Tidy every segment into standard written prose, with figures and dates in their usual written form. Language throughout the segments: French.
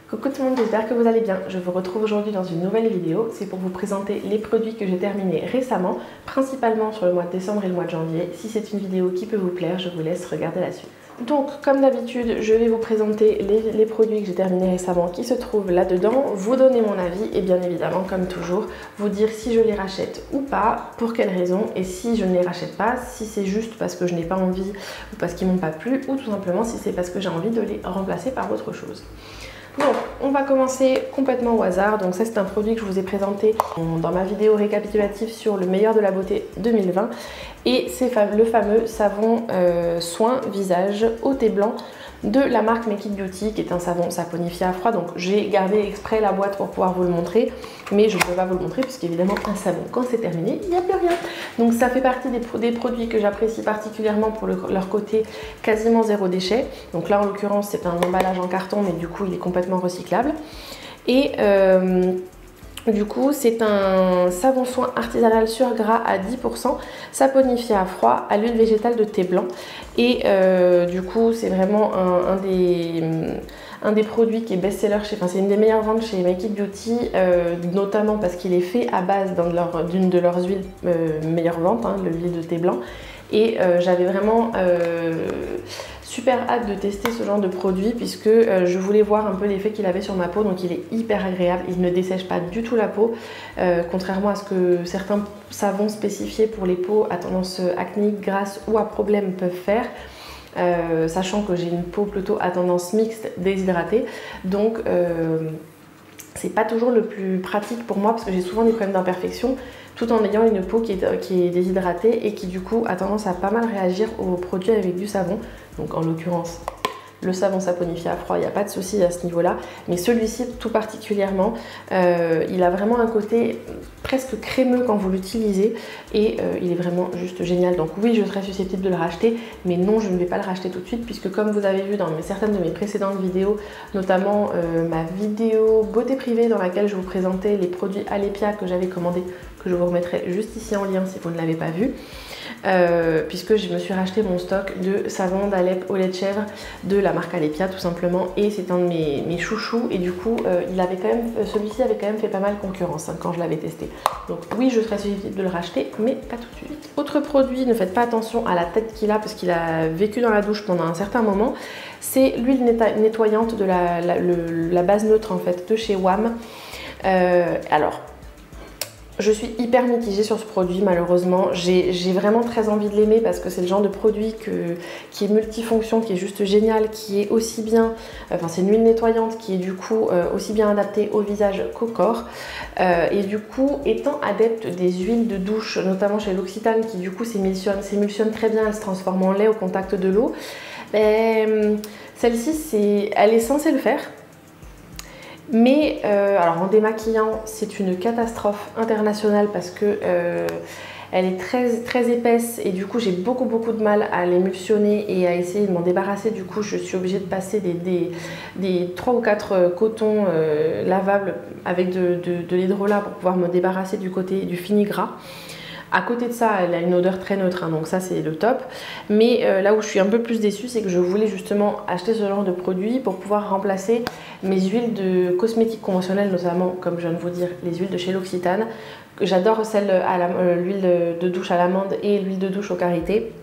Coucou tout le monde, j'espère que vous allez bien. Je vous retrouve aujourd'hui dans une nouvelle vidéo. C'est pour vous présenter les produits que j'ai terminés récemment, principalement sur le mois de décembre et le mois de janvier. Si c'est une vidéo qui peut vous plaire, je vous laisse regarder la suite. Donc, comme d'habitude, je vais vous présenter les produits que j'ai terminés récemment qui se trouvent là-dedans, vous donner mon avis et bien évidemment, comme toujours, vous dire si je les rachète ou pas, pour quelles raisons, et si je ne les rachète pas, si c'est juste parce que je n'ai pas envie ou parce qu'ils m'ont pas plu, ou tout simplement si c'est parce que j'ai envie de les remplacer par autre chose. Donc, on va commencer complètement au hasard. Donc ça, c'est un produit que je vous ai présenté dans ma vidéo récapitulative sur le meilleur de la beauté 2020. Et c'est le fameux savon soin visage au thé blanc de la marque Make It Beauty, qui est un savon saponifié à froid. Donc j'ai gardé exprès la boîte pour pouvoir vous le montrer, mais je ne peux pas vous le montrer puisqu'évidemment un savon, quand c'est terminé, il n'y a plus rien. Donc ça fait partie des produits que j'apprécie particulièrement pour leur côté quasiment zéro déchet. Donc là en l'occurrence c'est un emballage en carton, mais du coup il est complètement recyclable. Et du coup, c'est un savon soin artisanal sur gras à 10%, saponifié à froid à l'huile végétale de thé blanc. Et du coup, c'est vraiment un des produits qui est best-seller, c'est une des meilleures ventes chez Make It Beauty, notamment parce qu'il est fait à base d'une de leurs huiles meilleures ventes, l'huile de thé blanc. Et j'avais vraiment super hâte de tester ce genre de produit puisque je voulais voir un peu l'effet qu'il avait sur ma peau. Donc il est hyper agréable, il ne dessèche pas du tout la peau, contrairement à ce que certains savons spécifiés pour les peaux à tendance acnéique, grasse ou à problème peuvent faire. Sachant que j'ai une peau plutôt à tendance mixte, déshydratée, donc c'est pas toujours le plus pratique pour moi parce que j'ai souvent des problèmes d'imperfection tout en ayant une peau qui est déshydratée et qui du coup a tendance à pas mal réagir aux produits avec du savon. Donc en l'occurrence le savon saponifié à froid, il n'y a pas de souci à ce niveau-là, mais celui-ci tout particulièrement, il a vraiment un côté presque crémeux quand vous l'utilisez et il est vraiment juste génial. Donc oui, je serais susceptible de le racheter, mais non, je ne vais pas le racheter tout de suite puisque comme vous avez vu dans certaines de mes précédentes vidéos, notamment ma vidéo beauté privée dans laquelle je vous présentais les produits Alepia que j'avais commandés, que je vous remettrai juste ici en lien si vous ne l'avez pas vu. Puisque je me suis racheté mon stock de savon d'Alep au lait de chèvre de la marque Alepia tout simplement, et c'est un de mes chouchous et du coup celui-ci avait quand même fait pas mal concurrence quand je l'avais testé. Donc oui, je serais susceptible de le racheter, mais pas tout de suite. Autre produit, ne faites pas attention à la tête qu'il a parce qu'il a vécu dans la douche pendant un certain moment, c'est l'huile nettoyante de la base neutre en fait de chez WAM. Alors je suis hyper mitigée sur ce produit malheureusement, j'ai vraiment très envie de l'aimer parce que c'est le genre de produit qui est multifonction, qui est juste génial, qui est aussi bien, c'est une huile nettoyante qui est du coup aussi bien adaptée au visage qu'au corps. Et du coup, étant adepte des huiles de douche, notamment chez l'Occitane qui du coup s'émulsionne très bien, elle se transforme en lait au contact de l'eau, celle-ci elle est censée le faire. Mais alors en démaquillant, c'est une catastrophe internationale parce que elle est très épaisse et du coup j'ai beaucoup de mal à l'émulsionner et à essayer de m'en débarrasser. Du coup je suis obligée de passer des 3 ou 4 cotons lavables avec de l'hydrolat pour pouvoir me débarrasser du côté du fini gras. À côté de ça, elle a une odeur très neutre, donc ça c'est le top. Mais là où je suis un peu plus déçue, c'est que je voulais justement acheter ce genre de produit pour pouvoir remplacer mes huiles de cosmétiques conventionnelles, notamment, comme je viens de vous dire, les huiles de chez l'Occitane. J'adore l'huile de douche à l'amande et l'huile de douche au karité.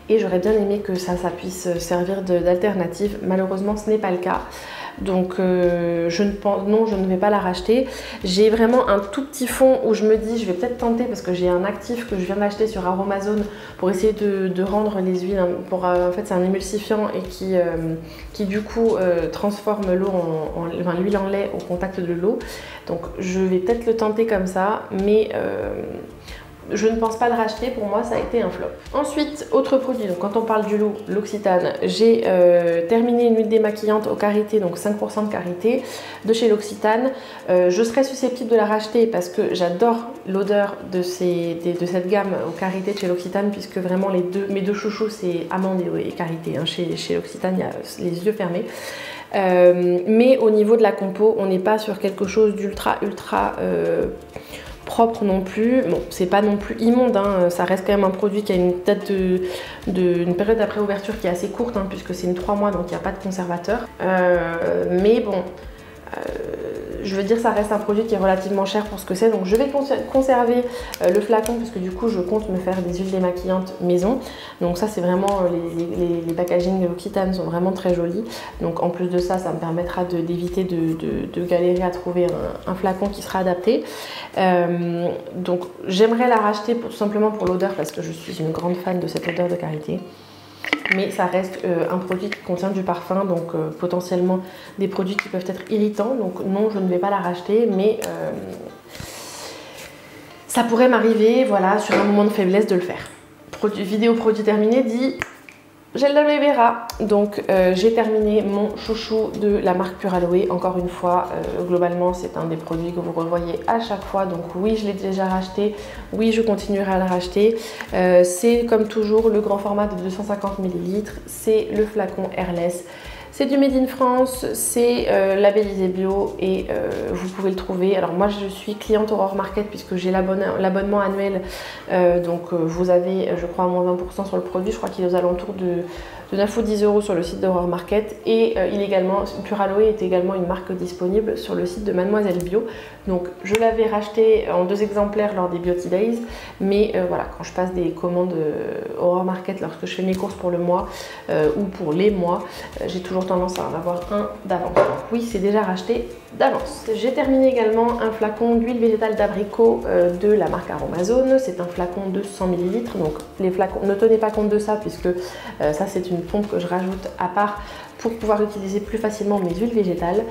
Et j'aurais bien aimé que ça puisse servir d'alternative. Malheureusement, ce n'est pas le cas. Donc je ne vais pas la racheter. J'ai vraiment un tout petit fond où je me dis je vais peut-être tenter parce que j'ai un actif que je viens d'acheter sur Aromazone pour essayer de rendre les huiles en fait c'est un émulsifiant et qui du coup transforme l'eau l'huile en lait au contact de l'eau. Donc je vais peut-être le tenter comme ça, mais je ne pense pas le racheter, pour moi ça a été un flop. Ensuite, autre produit, donc quand on parle du lot, l'Occitane, j'ai terminé une huile démaquillante au karité, donc 5% de karité de chez l'Occitane. Je serais susceptible de la racheter parce que j'adore l'odeur de cette gamme au karité de chez l'Occitane, puisque vraiment mes deux chouchous c'est amande et karité. Chez l'Occitane, il y a les yeux fermés. Mais au niveau de la compo, on n'est pas sur quelque chose d'ultra propre non plus. Bon, c'est pas non plus immonde, hein. Ça reste quand même un produit qui a une date une période d'après ouverture qui est assez courte, hein, puisque c'est une 3 mois, donc il n'y a pas de conservateur. Mais bon, je veux dire, ça reste un produit qui est relativement cher pour ce que c'est, donc je vais conserver le flacon parce que du coup je compte me faire des huiles démaquillantes maison. Donc ça c'est vraiment, les packaging de L'Occitane sont vraiment très jolis. Donc en plus de ça, ça me permettra d'éviter de galérer à trouver un flacon qui sera adapté. Donc j'aimerais la racheter tout simplement pour l'odeur parce que je suis une grande fan de cette odeur de karité. Mais ça reste un produit qui contient du parfum, donc potentiellement des produits qui peuvent être irritants. Donc non, je ne vais pas la racheter, mais ça pourrait m'arriver, voilà, sur un moment de faiblesse de le faire. Vidéo produit terminé dit gel d'aloe vera. Donc j'ai terminé mon chouchou de la marque Pure Aloe. Encore une fois, globalement c'est un des produits que vous revoyez à chaque fois. Donc oui, je l'ai déjà racheté, oui je continuerai à le racheter. C'est comme toujours le grand format de 250 ml, c'est le flacon Airless. C'est du Made in France, c'est labellisé bio et vous pouvez le trouver. Alors moi je suis cliente Aurore Market puisque j'ai l'abonnement annuel. Donc vous avez je crois moins 20% sur le produit. Je crois qu'il est aux alentours de 9 ou 10 € sur le site d'Aurore Market. Et Pure Aloe est également une marque disponible sur le site de Mademoiselle Bio. Donc je l'avais racheté en 2 exemplaires lors des Beauty Days. Mais voilà, quand je passe des commandes Aurore Market lorsque je fais mes courses pour le mois ou pour les mois, j'ai toujours tendance à en avoir un d'avance. Donc oui, c'est déjà racheté d'avance. J'ai terminé également un flacon d'huile végétale d'abricot de la marque Aromazone. C'est un flacon de 100 ml. Donc les flacons, ne tenez pas compte de ça puisque ça c'est une pompe que je rajoute à part pour pouvoir utiliser plus facilement mes huiles végétales.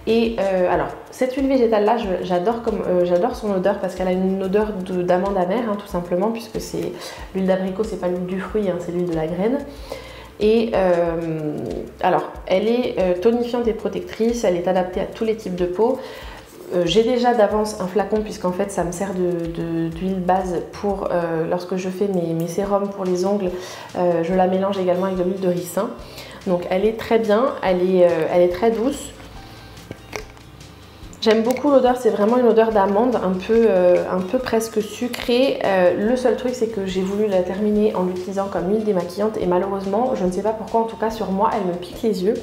Et alors cette huile végétale là, j'adore son odeur parce qu'elle a une odeur d'amande amère, hein, tout simplement, puisque c'est l'huile d'abricot, c'est pas l'huile du fruit, hein, c'est l'huile de la graine. Et alors elle est tonifiante et protectrice, elle est adaptée à tous les types de peau. J'ai déjà d'avance un flacon puisqu'en fait ça me sert d'huile base pour lorsque je fais mes sérums pour les ongles. Je la mélange également avec de l'huile de ricin. Donc elle est très bien, elle est très douce. J'aime beaucoup l'odeur, c'est vraiment une odeur d'amande, un peu presque sucrée. Le seul truc, c'est que j'ai voulu la terminer en l'utilisant comme huile démaquillante et malheureusement, je ne sais pas pourquoi, en tout cas sur moi, elle me pique les yeux.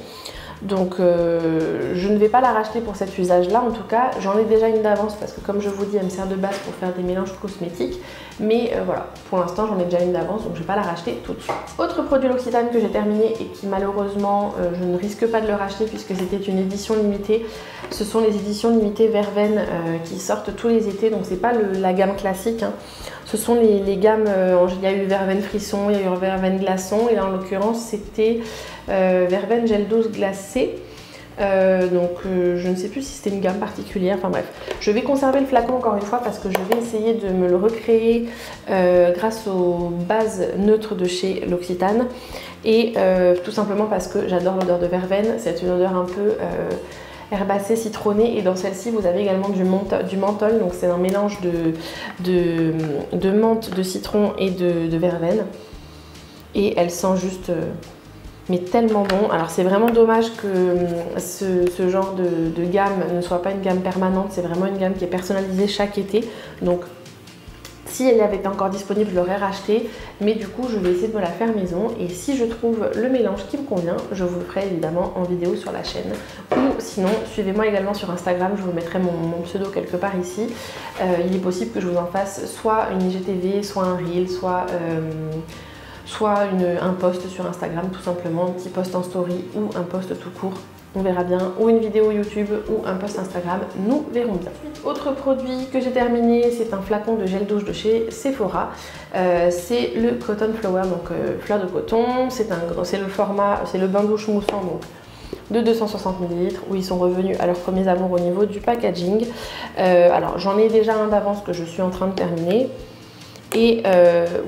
Donc je ne vais pas la racheter pour cet usage-là. En tout cas, j'en ai déjà une d'avance parce que comme je vous dis, elle me sert de base pour faire des mélanges cosmétiques. Mais voilà, pour l'instant, j'en ai déjà une d'avance, donc je ne vais pas la racheter tout de suite. Autre produit L'Occitane que j'ai terminé et qui malheureusement, je ne risque pas de le racheter puisque c'était une édition limitée. Ce sont les éditions limitées Verveine qui sortent tous les étés, donc c'est pas la gamme classique, hein. Ce sont les gammes, il y a eu Verveine Frisson, il y a eu Verveine Glaçon et là en l'occurrence c'était Verveine Gel Douce Glacé. Je ne sais plus si c'était une gamme particulière, enfin bref. Je vais conserver le flacon encore une fois parce que je vais essayer de me le recréer grâce aux bases neutres de chez L'Occitane. Et tout simplement parce que j'adore l'odeur de verveine, c'est une odeur un peu herbacée, citronnée, et dans celle-ci vous avez également du menthol, donc c'est un mélange de menthe, de citron et de verveine. Et elle sent juste... mais tellement bon. Alors c'est vraiment dommage que ce genre de gamme ne soit pas une gamme permanente, c'est vraiment une gamme qui est personnalisée chaque été. Donc si elle avait été encore disponible, je l'aurais racheté, mais du coup je vais essayer de me la faire maison et si je trouve le mélange qui me convient, je vous le ferai évidemment en vidéo sur la chaîne. Ou sinon, suivez-moi également sur Instagram, je vous mettrai mon pseudo quelque part ici. Il est possible que je vous en fasse soit une IGTV, soit un reel, soit un post sur Instagram tout simplement, un petit post en story ou un post tout court, on verra bien, ou une vidéo YouTube ou un post Instagram, nous verrons bien. Autre produit que j'ai terminé, c'est un flacon de gel douche de chez Sephora, c'est le Cotton Flower, donc fleur de coton, c'est le format, c'est le bain douche moussant donc de 260 ml où ils sont revenus à leurs premiers amours au niveau du packaging. Alors j'en ai déjà un d'avance que je suis en train de terminer. Et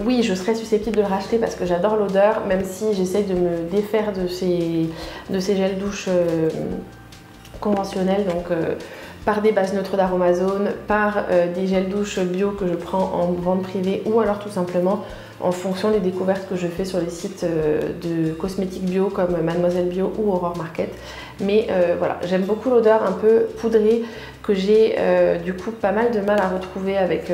oui, je serais susceptible de le racheter parce que j'adore l'odeur, même si j'essaie de me défaire de ces gels douche conventionnels, donc par des bases neutres d'Aromazone, par des gels douche bio que je prends en vente privée ou alors tout simplement en fonction des découvertes que je fais sur les sites de cosmétiques bio comme Mademoiselle Bio ou Aurore Market. Mais voilà, j'aime beaucoup l'odeur un peu poudrée que j'ai du coup pas mal de mal à retrouver avec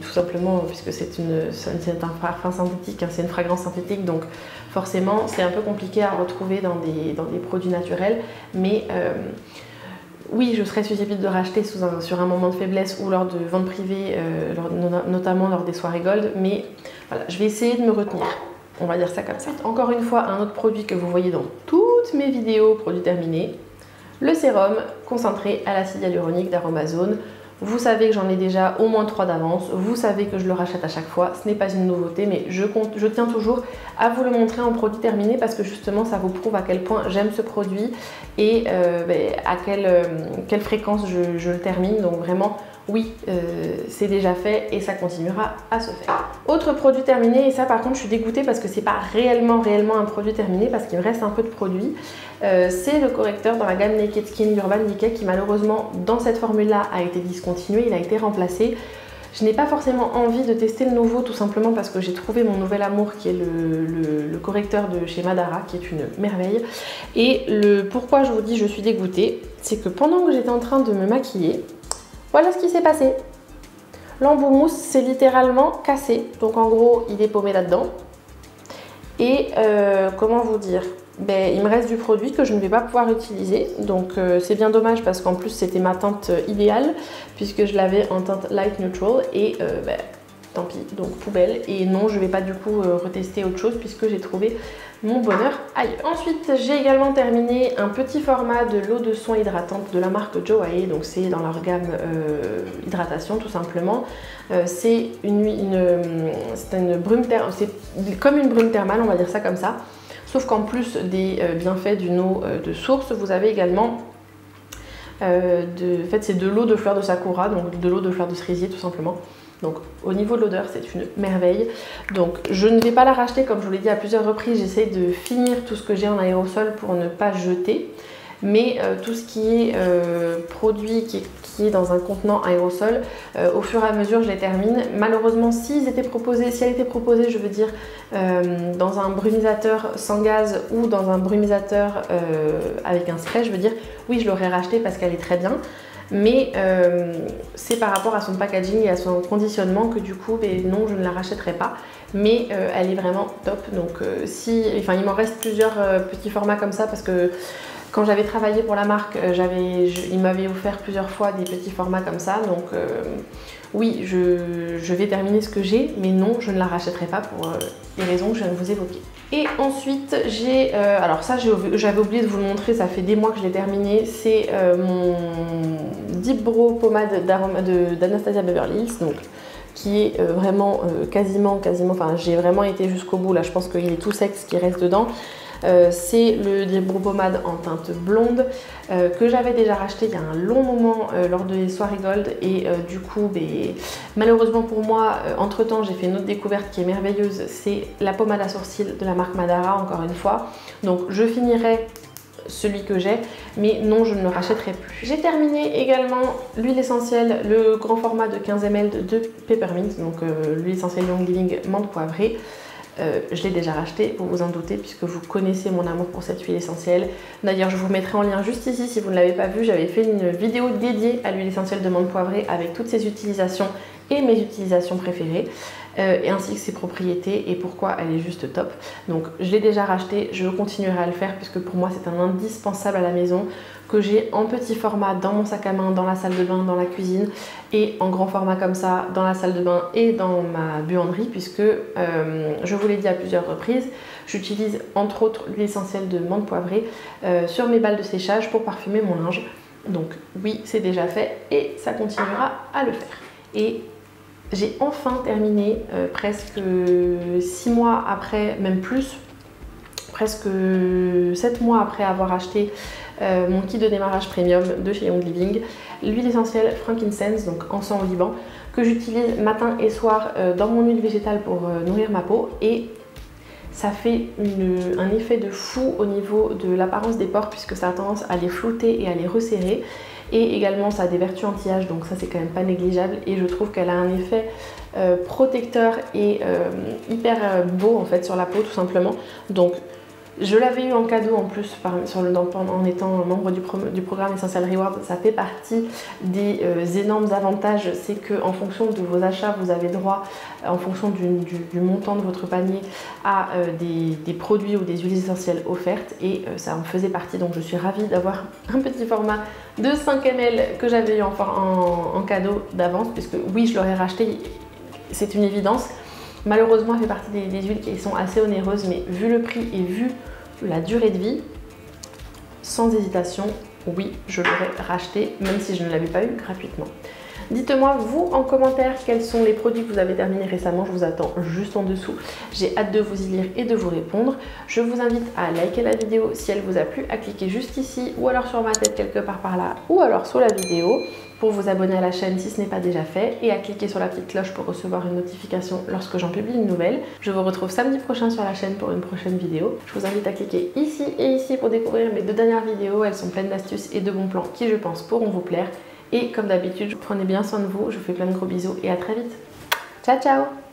tout simplement puisque c'est un parfum synthétique, hein, c'est une fragrance synthétique, donc forcément c'est un peu compliqué à retrouver dans des produits naturels. Mais oui, je serais susceptible de racheter sur un moment de faiblesse ou lors de ventes privées, notamment lors des soirées gold, mais voilà, je vais essayer de me retenir. On va dire ça comme ça. Encore une fois, un autre produit que vous voyez dans toutes mes vidéos produits terminés, le sérum concentré à l'acide hyaluronique d'Aromazone. Vous savez que j'en ai déjà au moins 3 d'avance, vous savez que je le rachète à chaque fois, ce n'est pas une nouveauté, mais je tiens toujours à vous le montrer en produit terminé parce que justement ça vous prouve à quel point j'aime ce produit et à quelle fréquence je le termine. Donc vraiment, oui, c'est déjà fait et ça continuera à se faire. Autre produit terminé, et ça par contre je suis dégoûtée parce que c'est pas réellement un produit terminé parce qu'il me reste un peu de produit. C'est le correcteur dans la gamme Naked Skin d'Urban Decay qui malheureusement dans cette formule là a été discontinué, il a été remplacé. Je n'ai pas forcément envie de tester le nouveau tout simplement parce que j'ai trouvé mon nouvel amour qui est le correcteur de chez Madara qui est une merveille. Et pourquoi je vous dis je suis dégoûtée, c'est que pendant que j'étais en train de me maquiller, voilà ce qui s'est passé. L'embout mousse s'est littéralement cassé, donc en gros il est paumé là-dedans. Et comment vous dire, il me reste du produit que je ne vais pas pouvoir utiliser, donc c'est bien dommage parce qu'en plus c'était ma teinte idéale puisque je l'avais en teinte light neutral et tant pis, donc poubelle. Et non, je ne vais pas du coup retester autre chose puisque j'ai trouvé mon bonheur ailleurs. Ensuite, j'ai également terminé un petit format de l'eau de soin hydratante de la marque Joae, donc c'est dans leur gamme hydratation tout simplement. C'est une brume thermale, c'est comme une brume thermale, on va dire ça comme ça. Sauf qu'en plus des bienfaits d'une eau de source, vous avez également, en fait c'est de l'eau de fleur de sakura, donc de l'eau de fleur de cerisier tout simplement. Donc au niveau de l'odeur, c'est une merveille. Donc je ne vais pas la racheter comme je vous l'ai dit à plusieurs reprises, j'essaie de finir tout ce que j'ai en aérosol pour ne pas jeter. Mais tout ce qui est produit qui est dans un contenant aérosol, au fur et à mesure je les termine. Malheureusement si elle était proposée, je veux dire dans un brumisateur sans gaz ou dans un brumisateur avec un spray, je veux dire oui je l'aurais racheté parce qu'elle est très bien. Mais c'est par rapport à son packaging et à son conditionnement que du coup non, je ne la rachèterai pas. Mais elle est vraiment top. Donc il m'en reste plusieurs petits formats comme ça parce que quand j'avais travaillé pour la marque, il m'avait offert plusieurs fois des petits formats comme ça. Donc oui, je vais terminer ce que j'ai, mais non, je ne la rachèterai pas pour les raisons que je viens de vous évoquer. Et ensuite, j'ai... alors ça, j'avais oublié de vous le montrer, ça fait des mois que je l'ai terminé. C'est mon Deep Brow Pommade d'Anastasia Beverly Hills, donc, qui est vraiment quasiment... Enfin, j'ai vraiment été jusqu'au bout, là, je pense qu'il est tout sec ce qui reste dedans. C'est le Deep Brow Pommade en teinte blonde que j'avais déjà racheté il y a un long moment lors des soirées gold et du coup malheureusement pour moi entre temps j'ai fait une autre découverte qui est merveilleuse, c'est la pommade à sourcils de la marque Madara encore une fois. Donc je finirai celui que j'ai, mais non, je ne le rachèterai plus. J'ai terminé également l'huile essentielle, le grand format de 15 ml de Peppermint, donc l'huile essentielle Long Living menthe poivrée. Je l'ai déjà racheté, vous vous en doutez, puisque vous connaissez mon amour pour cette huile essentielle. D'ailleurs, je vous mettrai en lien juste ici si vous ne l'avez pas vu. J'avais fait une vidéo dédiée à l'huile essentielle de menthe poivrée avec toutes ses utilisations et mes utilisations préférées, et ainsi que ses propriétés et pourquoi elle est juste top. Donc je l'ai déjà racheté, je continuerai à le faire puisque pour moi c'est un indispensable à la maison, que j'ai en petit format dans mon sac à main, dans la salle de bain, dans la cuisine, et en grand format comme ça dans la salle de bain et dans ma buanderie, puisque je vous l'ai dit à plusieurs reprises, j'utilise entre autres l'huile essentielle de menthe poivrée sur mes balles de séchage pour parfumer mon linge. Donc oui, c'est déjà fait et ça continuera à le faire. Et j'ai enfin terminé presque 6 mois après, même plus, presque 7 mois après avoir acheté mon kit de démarrage premium de chez Young Living, l'huile essentielle frankincense, donc encens au Liban, que j'utilise matin et soir dans mon huile végétale pour nourrir ma peau, et ça fait un effet de fou au niveau de l'apparence des pores puisque ça a tendance à les flouter et à les resserrer. et également ça a des vertus anti-âge, donc ça c'est quand même pas négligeable, et je trouve qu'elle a un effet protecteur et hyper beau en fait sur la peau tout simplement. Donc je l'avais eu en cadeau en plus en étant membre du programme Essential Reward. Ça fait partie des énormes avantages, c'est qu'en fonction de vos achats, vous avez droit, en fonction du montant de votre panier, à des produits ou des huiles essentielles offertes, et ça en faisait partie. Donc je suis ravie d'avoir un petit format de 5 ml que j'avais eu en cadeau d'avance, puisque oui, je l'aurais racheté, c'est une évidence. Malheureusement, elle fait partie des huiles qui sont assez onéreuses, mais vu le prix et vu la durée de vie, sans hésitation, oui, je l'aurais racheté, même si je ne l'avais pas eu gratuitement. Dites-moi, vous, en commentaire, quels sont les produits que vous avez terminés récemment. Je vous attends juste en dessous. J'ai hâte de vous y lire et de vous répondre. Je vous invite à liker la vidéo si elle vous a plu, à cliquer juste ici, ou alors sur ma tête quelque part par là, ou alors sous la vidéo, pour vous abonner à la chaîne si ce n'est pas déjà fait, et à cliquer sur la petite cloche pour recevoir une notification lorsque j'en publie une nouvelle. Je vous retrouve samedi prochain sur la chaîne pour une prochaine vidéo. Je vous invite à cliquer ici et ici pour découvrir mes 2 dernières vidéos. Elles sont pleines d'astuces et de bons plans qui, je pense, pourront vous plaire. Et comme d'habitude, prenez bien soin de vous, je vous fais plein de gros bisous et à très vite. Ciao ciao!